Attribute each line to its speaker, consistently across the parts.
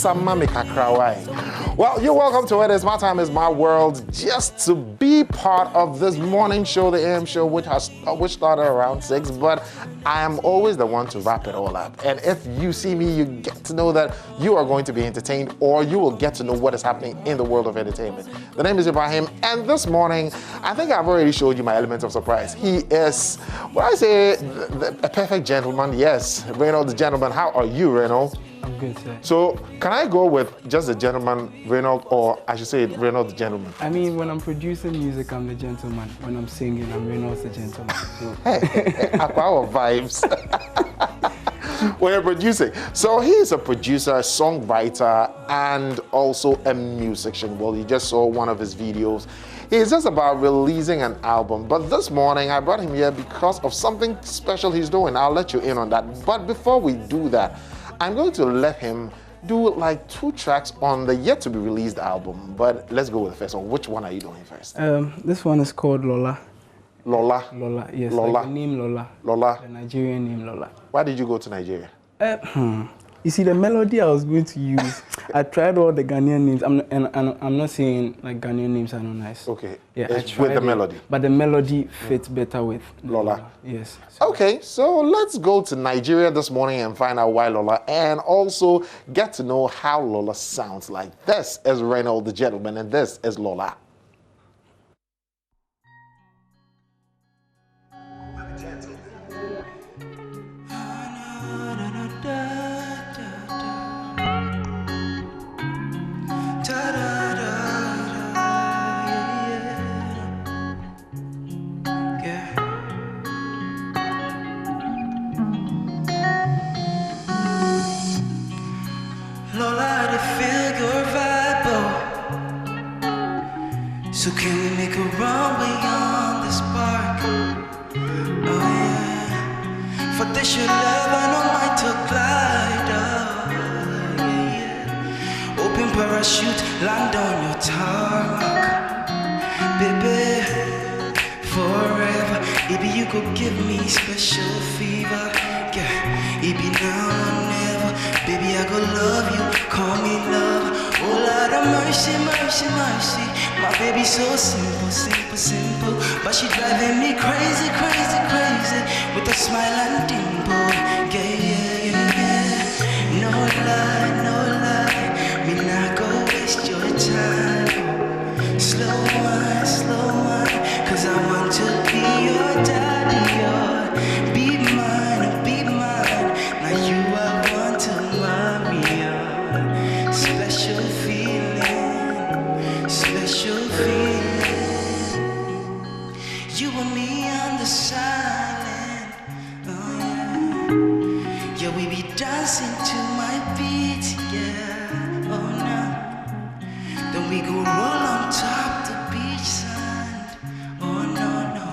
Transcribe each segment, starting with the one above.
Speaker 1: Samami Kakrawai. Well, you're welcome to it. It's My Time Is My World. Just to be part of this morning show, the AM show, which started around 6, but I am always the one to wrap it all up. And if you see me, you get to know that you are going to be entertained, or you will get to know what is happening in the world of entertainment. The name is Ibrahim, and this morning, I think I've already showed you my element of surprise. He is, what I say, a perfect gentleman. Yes, Reynolds the gentleman. How are you, Reynolds?
Speaker 2: I'm good, sir.
Speaker 1: So, can I go with just the gentleman, Reynolds, or I should say Reynolds the gentleman?
Speaker 2: I mean, when I'm producing music, I'm the gentleman. When I'm singing, I'm Reynolds the gentleman. So.
Speaker 1: Aqua vibes. When you're producing. So he's a producer, songwriter, and also a musician. Well, you just saw one of his videos. He's just about releasing an album. But this morning, I brought him here because of something special he's doing. I'll let you in on that. But before we do that, I'm going to let him do like 2 tracks on the yet to be released album. But let's go with the first one. Which one are you doing first?
Speaker 2: This one is called Lola.
Speaker 1: Lola?
Speaker 2: Lola, yes.
Speaker 1: Lola.
Speaker 2: Like the name Lola.
Speaker 1: Lola.
Speaker 2: The Nigerian name Lola.
Speaker 1: Why did you go to Nigeria?
Speaker 2: You see, the melody I was going to use, I tried all the Ghanaian names. I'm not saying like Ghanaian names are not nice.
Speaker 1: Okay.
Speaker 2: Yeah,
Speaker 1: I tried with the melody.
Speaker 2: But the melody fits better with
Speaker 1: Lola.
Speaker 2: Yes.
Speaker 1: So. Okay, so let's go to Nigeria this morning and find out why Lola, and also get to know how Lola sounds like. This is Reynolds the gentleman, and this is Lola.
Speaker 3: So can we make a runway on this spark? Oh yeah. For this your love, I know might to glide. Oh yeah. Open parachute, land on your tarmac. Baby, forever. Baby, you could give me special fever. Yeah, it be now or never. Baby, I go love you, call me love. Oh Lord of mercy, mercy, mercy. My baby so simple, simple, simple. But she driving me crazy, crazy, crazy. With a smile and dimple. Yeah, yeah, yeah, yeah. No lie, no lie. Me not go waste your time. Slow one, cause I want to be your daddy, your. Be mine, be mine. Now you I want to love me, your. Special feeling, special feeling. You and me on the silent. Oh yeah. Yeah, we be dancing to my beat, yeah. Oh no. Then we go roll on top the beach sand. Oh no, no.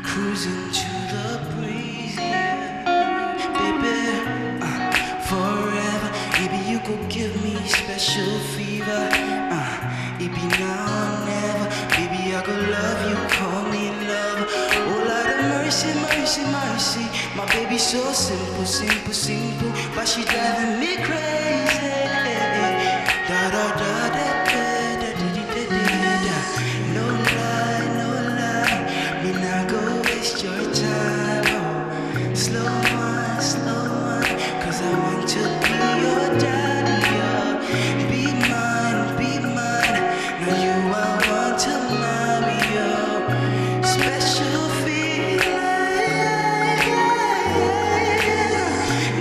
Speaker 3: Cruising to the breeze, yeah. Baby, forever. Baby, you could give me special fever. It be now or never. Baby, I could love you, call me love. Oh Lord of mercy, mercy, mercy. My baby so simple, simple, simple. But she driving me crazy. Da da da da da da da da da. No lie, no lie. Me not go waste your time. Oh, slow one, cause I want to be your daddy. Oh. Be mine, be mine. Now you I want to love you. Special feeling.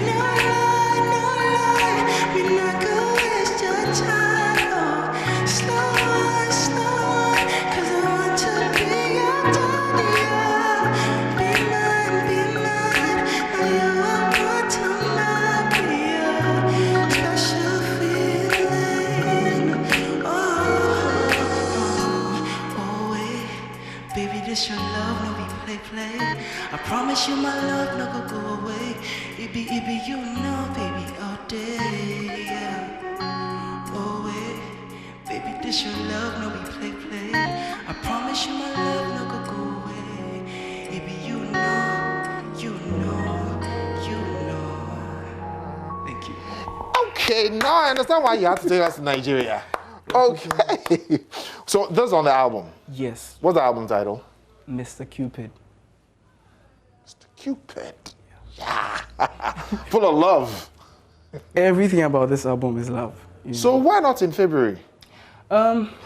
Speaker 3: No lie, no lie. Me not go waste your time. Oh. Slow one, cause I want to be your daddy. Oh. Be mine, be mine. Now you I want to love you. Special feeling. Oh, wait. Baby, this your love, no be play. I promise you my love no go away. It be you know, baby, all day. Yeah. Oh, wait. Baby, this your love, no be play. I promise you my love no go away. It be you know, you know, you know. Thank you.
Speaker 1: Okay, now I understand why you have to take us to Nigeria. Okay. So this is on the album.
Speaker 2: Yes,
Speaker 1: What's the album title?
Speaker 2: Mr. Cupid.
Speaker 1: Mr. Cupid. Yeah. Full of love.
Speaker 2: Everything about this album is love. you
Speaker 1: So
Speaker 2: know.
Speaker 1: why not in February?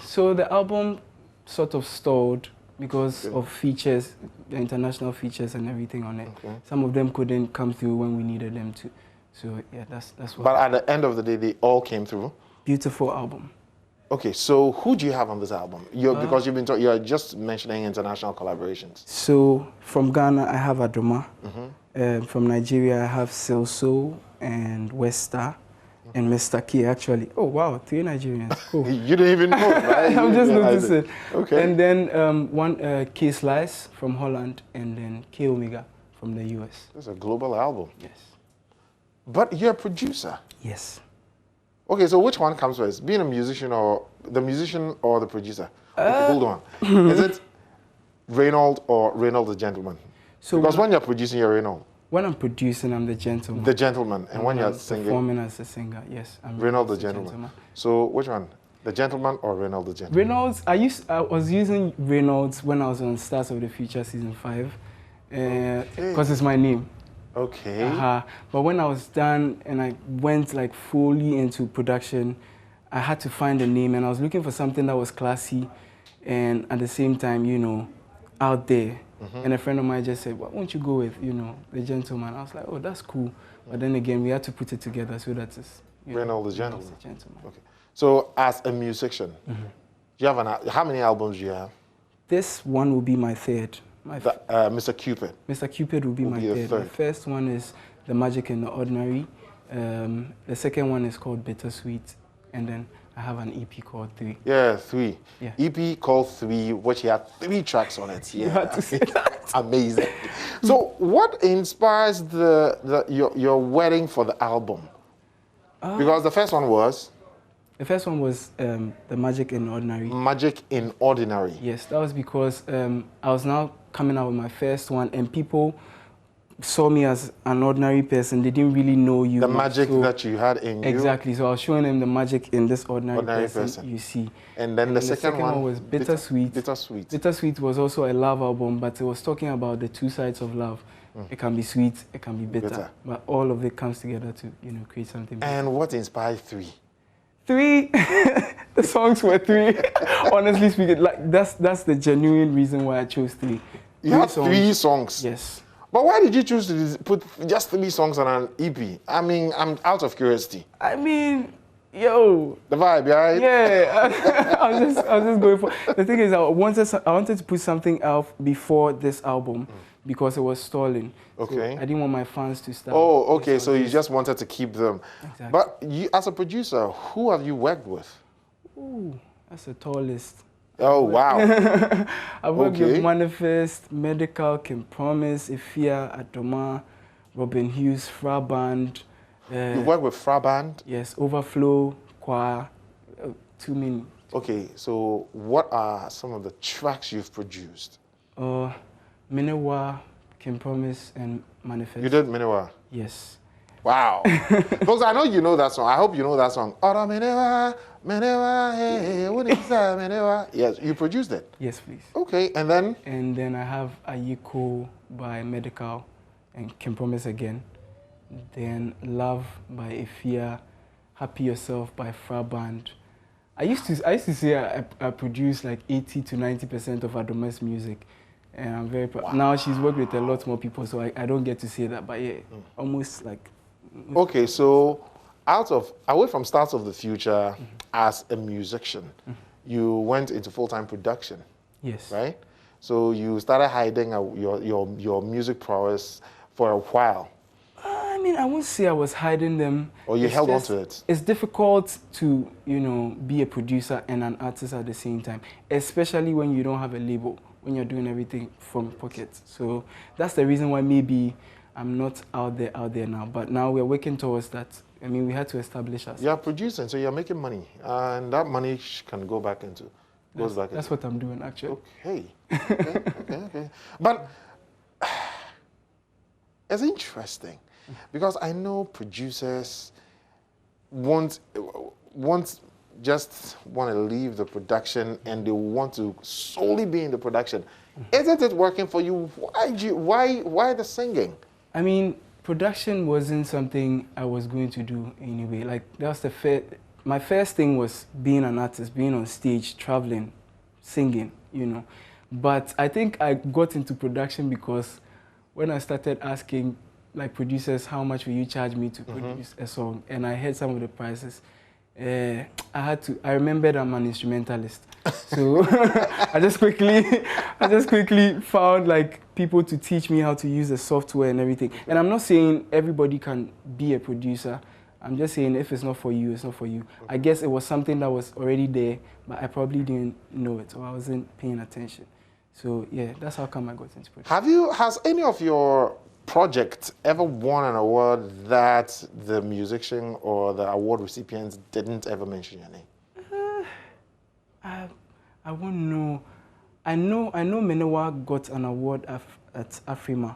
Speaker 2: So the album sort of stalled because of features, the international features and everything on it.
Speaker 1: Okay.
Speaker 2: Some of them couldn't come through when we needed them to. So yeah, that's why.
Speaker 1: But at the end of the day, they all came through.
Speaker 2: Beautiful album.
Speaker 1: Okay, so who do you have on this album? Because you're just mentioning international collaborations.
Speaker 2: So from Ghana, I have Adoma. From Nigeria, I have Silso and Westa and Mr. K actually. Oh wow, 3 Nigerians. Cool.
Speaker 1: You didn't even know, right?
Speaker 2: I'm
Speaker 1: You
Speaker 2: just
Speaker 1: didn't realize
Speaker 2: noticing.
Speaker 1: it. Okay.
Speaker 2: And then one K Slice from Holland and then K Omega from the US.
Speaker 1: It's a global album.
Speaker 2: Yes.
Speaker 1: But you're a producer.
Speaker 2: Yes.
Speaker 1: Okay, so which one comes first? Being a musician or the producer? Okay, hold on. Is it Reynolds or Reynolds the gentleman?
Speaker 2: So
Speaker 1: Because when you're producing, you're Reynolds,
Speaker 2: when I'm producing, I'm the gentleman.
Speaker 1: the gentleman, and when you're
Speaker 2: I'm
Speaker 1: singing,
Speaker 2: performing as a singer, yes, I'm
Speaker 1: Reynolds the gentleman. So which one? The gentleman or Reynolds the gentleman?
Speaker 2: Reynolds, I was using Reynolds when I was on Stars of the Future season 5, because it's my name.
Speaker 1: Okay.
Speaker 2: But when I was done and I went like fully into production, I had to find a name, and I was looking for something that was classy and at the same time, you know, out there. And a friend of mine just said, "Why won't you go with, you know, the gentleman?" I was like, "Oh, that's cool." But then again, we had to put it together so that it's
Speaker 1: Reynolds the
Speaker 2: Reynolds
Speaker 1: gentleman.
Speaker 2: the gentleman.
Speaker 1: Okay. So as a musician, you have how many albums do you have?
Speaker 2: This one will be my third.
Speaker 1: Mr. Cupid.
Speaker 2: Mr. Cupid will be my
Speaker 1: be the
Speaker 2: third.
Speaker 1: third.
Speaker 2: The first one is The Magic in the Ordinary. The second one is called Bittersweet. And then I have an EP called 3.
Speaker 1: Yeah, 3.
Speaker 2: Yeah.
Speaker 1: EP called 3, which had 3 tracks on it. Yeah.
Speaker 2: You had to say that.
Speaker 1: Amazing. So what inspires your wedding for the album? Because the first one was
Speaker 2: The first one was The Magic in the Ordinary.
Speaker 1: Magic in Ordinary.
Speaker 2: Yes, that was because I was now coming out with my first one, and people saw me as an ordinary person. They didn't really know you.
Speaker 1: The magic that you had in you.
Speaker 2: Exactly. So I was showing them the magic in this ordinary person you see.
Speaker 1: And then the second one
Speaker 2: was Bittersweet.
Speaker 1: Bittersweet.
Speaker 2: Bittersweet was also a love album, but it was talking about the 2 sides of love. It can be sweet, it can be bitter, but all of it comes together to, you know, create something better.
Speaker 1: And what inspired 3?
Speaker 2: 3, the songs were 3. Honestly speaking, like that's the genuine reason why I chose 3.
Speaker 1: You have 3 songs.
Speaker 2: Yes.
Speaker 1: But why did you choose to put just 3 songs on an EP? I mean, I'm out of curiosity.
Speaker 2: I mean, yo.
Speaker 1: The vibe, right?
Speaker 2: Yeah, I was just going for. The thing is, I wanted to put something out before this album because it was stalling.
Speaker 1: Okay.
Speaker 2: So I didn't want my fans to start.
Speaker 1: Oh, okay. So you just wanted to keep them.
Speaker 2: Exactly.
Speaker 1: But you, as a producer, who have you worked with?
Speaker 2: Ooh, that's a tall list.
Speaker 1: Oh, wow.
Speaker 2: I worked with Manifest, Medical, Can Promise, Ifia, Adoma, Robin Hughes, Fra Band.
Speaker 1: You worked with Fra Band?
Speaker 2: Yes, Overflow, Choir, too many.
Speaker 1: Okay, so what are some of the tracks you've produced?
Speaker 2: Minewa, Can Promise, and Manifest.
Speaker 1: You did Minewa?
Speaker 2: Yes.
Speaker 1: Wow. Folks, I know you know that song. I hope you know that song. Ora Minewa, Minewa, hey, what is that, Minewa? Yes, you produced it?
Speaker 2: Yes, please.
Speaker 1: Okay, and then?
Speaker 2: And then I have Ayiko by Medical and Can Promise again. Then Love by Ifia, Happy Yourself by Fra Band. I used to say I produce like 80 to 90% of Adoma's music. And I'm very proud. Wow. Now she's worked with a lot more people, so I don't get to say that, but yeah, almost like.
Speaker 1: Okay, so away from Stars of the Future as a musician, you went into full-time production.
Speaker 2: Yes.
Speaker 1: Right? So you started hiding your music prowess for a while.
Speaker 2: I mean, I won't say I was hiding them.
Speaker 1: Or you held on to it?
Speaker 2: It's difficult to, you know, be a producer and an artist at the same time, especially when you don't have a label, when you're doing everything from pocket. So that's the reason why maybe I'm not out there now. But now we're working towards that. I mean, we had to establish ourselves.
Speaker 1: You're producing, so you're making money. And that money can go back into,
Speaker 2: That's what I'm doing, actually.
Speaker 1: Okay. Okay. But it's interesting because I know producers, won't just want to leave the production and they want to solely be in the production. Isn't it working for you? Why the singing?
Speaker 2: I mean, production wasn't something I was going to do anyway. Like, that was my first thing was being an artist, being on stage, traveling, singing, you know. But I think I got into production because when I started asking like producers, how much will you charge me to produce a song? And I heard some of the prices. I remembered I'm an instrumentalist. So I just quickly found like people to teach me how to use the software and everything. And I'm not saying everybody can be a producer. I'm just saying if it's not for you, it's not for you. I guess it was something that was already there, but I probably didn't know it, or I wasn't paying attention. So yeah, that's how come I got into production.
Speaker 1: Has any of your projects ever won an award that the musician or the award recipients didn't ever mention your name?
Speaker 2: I won't know. I know Menewa got an award at Afrima,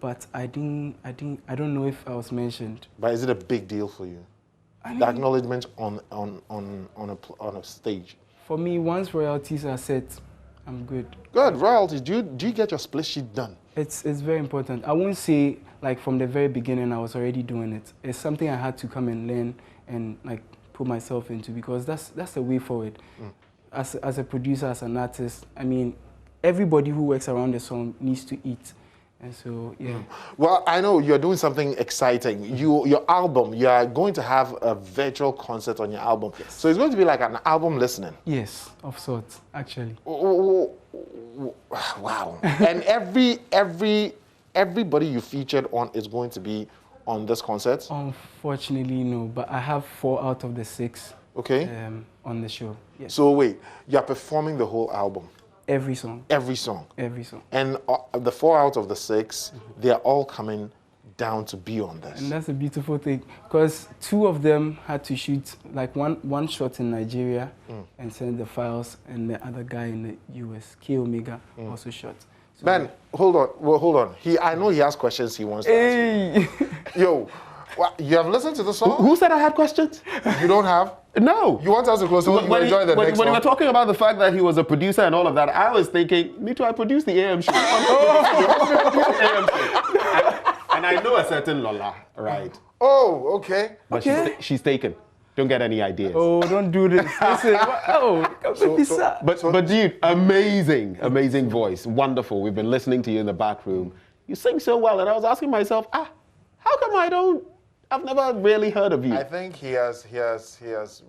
Speaker 2: but I don't know if I was mentioned.
Speaker 1: But is it a big deal for you?
Speaker 2: I mean,
Speaker 1: The acknowledgement on a stage.
Speaker 2: For me, once royalties are set, I'm good.
Speaker 1: Good, royalties. Do you get your split sheet done?
Speaker 2: It's very important. I won't say like from the very beginning I was already doing it. It's something I had to come and learn and like put myself into, because that's the way forward. As a producer, as an artist, I mean, everybody who works around the song needs to eat. And so, yeah.
Speaker 1: Well, I know you're doing something exciting. Your album, you are going to have a virtual concert on your album. Yes. So it's going to be like an album listening.
Speaker 2: Yes, of sorts, actually.
Speaker 1: Wow. And everybody you featured on is going to be on this concert?
Speaker 2: Unfortunately, no, but I have 4 out of the 6 on the show. Yes.
Speaker 1: So wait, you're performing the whole album?
Speaker 2: Every song.
Speaker 1: Every song?
Speaker 2: Every song.
Speaker 1: And the 4 out of the 6, they're all coming down to be on this.
Speaker 2: And that's a beautiful thing, because 2 of them had to shoot like one shot in Nigeria and send the files, and the other guy in the US, K Omega, also shot. So
Speaker 1: Ben, hold on. I know he has questions he wants to ask you. Yo, you have listened to the song?
Speaker 4: Who said I had questions?
Speaker 1: You don't have?
Speaker 4: No.
Speaker 1: You want us to close so you enjoy the next one?
Speaker 4: When you were talking about the fact that he was a producer and all of that, I was thinking, me too, I produced the AM show. And I know a certain Lola, right?
Speaker 1: Oh, okay.
Speaker 4: But she's taken. Don't get any ideas.
Speaker 2: Oh, don't do this. Listen,
Speaker 4: but dude, amazing voice. Wonderful. We've been listening to you in the back room. You sing so well, and I was asking myself, how come I've never really heard of you.
Speaker 1: I think he has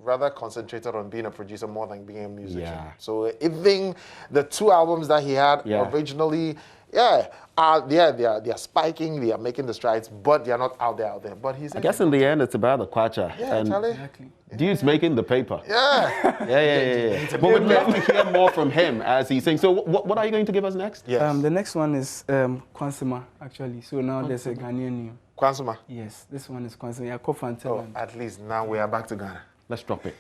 Speaker 1: rather concentrated on being a producer more than being a musician.
Speaker 4: Yeah.
Speaker 1: So even the 2 albums that he had originally, they are spiking, they are making the strides, but they are not out there. But
Speaker 4: I guess in the end, it's about the kwacha.
Speaker 1: Yeah, Charlie. Exactly.
Speaker 4: Dude's making the paper.
Speaker 1: Yeah.
Speaker 4: But we'd love to hear more from him as he sings. So what are you going to give us next?
Speaker 1: Yes.
Speaker 2: The next one is Kwansima, actually. So now there's a Ghanaian name.
Speaker 1: Kwansima?
Speaker 2: Yes, this one is Kwansima. Oh,
Speaker 1: at least now we are back to Ghana.
Speaker 4: Let's drop it.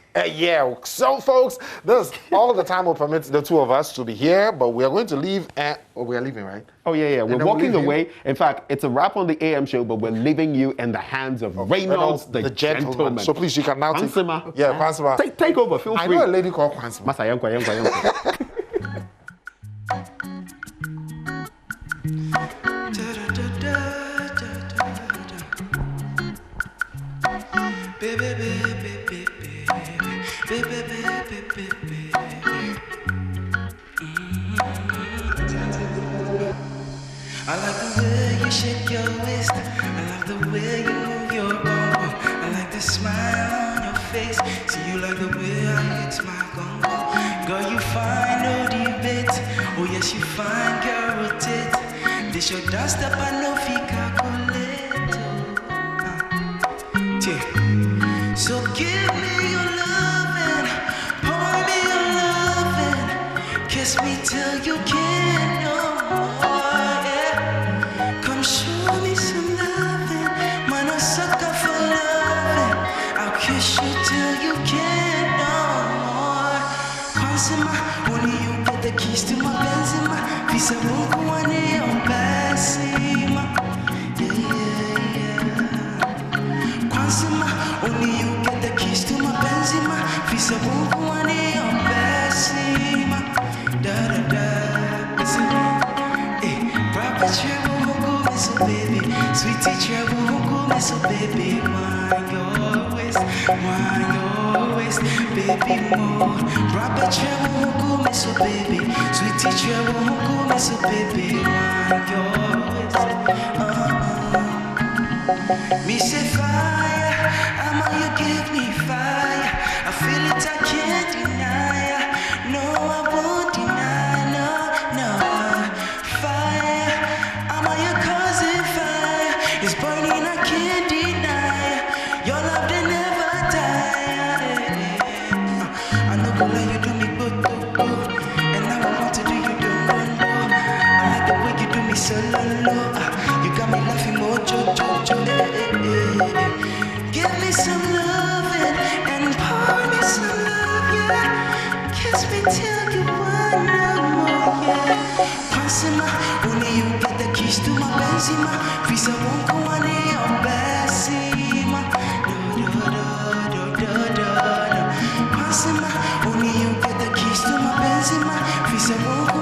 Speaker 1: So folks, this all the time will permit the 2 of us to be here, but we are going to leave. We are leaving, right?
Speaker 4: Oh, yeah. We're walking away. In fact, it's a wrap on the AM show, but we're leaving you in the hands of Reynolds, the gentleman.
Speaker 1: So please, you can now take...
Speaker 4: Kwansima.
Speaker 1: Yeah, Kwansima.
Speaker 4: Take over, feel free.
Speaker 1: I know a lady called Kwansima.
Speaker 4: Masa yankwa.
Speaker 3: I like the way you shake your waist. I love the way you move your bum bum. I like the smile on your face. See, you like the way I hit my gum bum. Girl, you fine, no debate. Oh yes, you fine, girl, rotate. This your dance step, I know fi calculate. So give me your lovin', pour me your lovin', kiss me till you can't no more, yeah. Come show me some lovin', man, I'm sucker for lovin'. I'll kiss you till you can't no more. Kwansima, only you get the keys to my Benzema. Visa won't go on your Basima, yeah. Kwansima, only you baby, sweet teacher, so baby, wind your waist, baby, more. Rapper, so baby, sweet teacher, so baby, wind your waist. Me say fire, I'ma you give me fire. I feel it, I can't deny. No, I won't deny, no. Fire, I'ma your cousin fire. It's burning, I can't deny. Your love, they never die. I know go let you do me good, and now I want to do you don't know. I like the way you do me so low. You got me laughing more, Give me some loving and pour me some love, yeah. Kiss me till you want no more, yeah. Passima, only you get the keys to my Benzema. Visa won't go on your Benzema. Passima, only you get the keys to my Benzema. Visa won't go